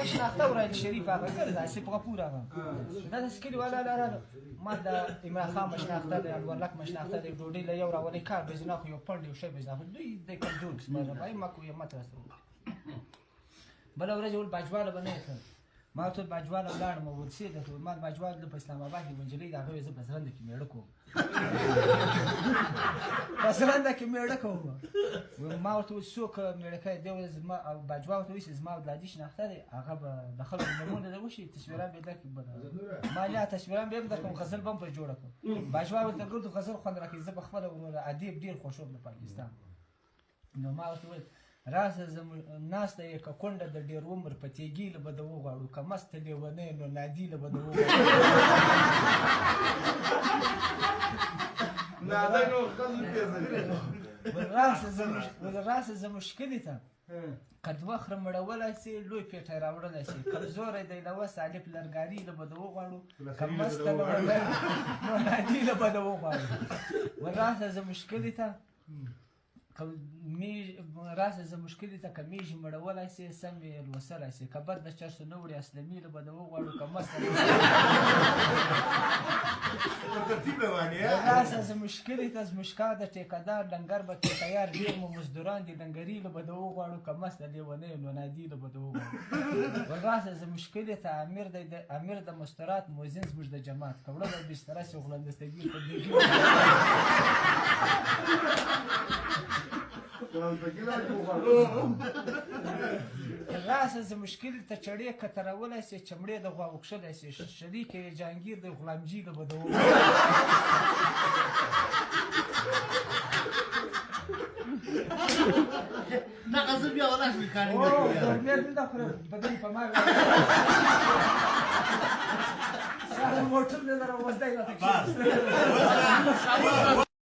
هغه شناخته ورایل شریف هغه ګرځي سپغه پورا دا سکلی ولا لا ما د عمران خان مشناخته د انورلک مشناخته د ډوډۍ له یو راولې کار به زنه خو یو پړ دی شی به زنه دوی د کمزور سمره پای ما کو یو مت رسو بل ورځ ول باجواله بنه ما ته باجواله ولاړم ورسې د ما باجواله د اسلام آباد کې منجلې دا غوې زه بسرند کې میړه کوم بسرند کې میړه کوم ما ورته څوک میړه کوي دی ما باجواله ته وایي زما ولادي شناخته دی هغه د خلکو نمونه د وشي تصویران به درک بده ما لا تصویران به د کوم غزل بم پر جوړه کوم باجواله ته ګورته غزل خوند راکې زه په خپل ورور ادیب ډیر خوشوم د پاکستان نو ما ورته راسه ناس ته یې که کونډه د ډېر عمر په تیږي له به د وغواړو که مسته لیونی نو نادي له به د وغواړو راسه زه مشکلې ته که دوه خره مړولی سي لوی پیټی راوړلی سي کمزوری دی له وس الف لرګاري له به د وغواړو که مسته لیونی نو نادي له به د وغواړو راسه زه مشکلې ته راسه زه مشکلې ته که میږي مړولی سي سم یې لوسلی سي که بد د چرسو نه وړي اسلمي له به د وغواړو که مسته راسه زه مشکلې ته زموشکا د ټیکهدار لنګر به کې تیار ډېر مو مزدوران دي لنګري له به د وغواړو که مسته لیونی نو نادي له به د وغواړو راسه زه مشکلې ته امیر د مسترات موزین زموږ د جماعت که وړه به بستره سي غلندستګي په دیګي راسه زه مشکلې ته چړې کترولی سي چمړې د غوا وکښلی سي شریک یې جهانګیر د غلامجي له به د دغه زه بیا ولاړ شم کاري نه خورم بدن په ما سره موټر دې راوځي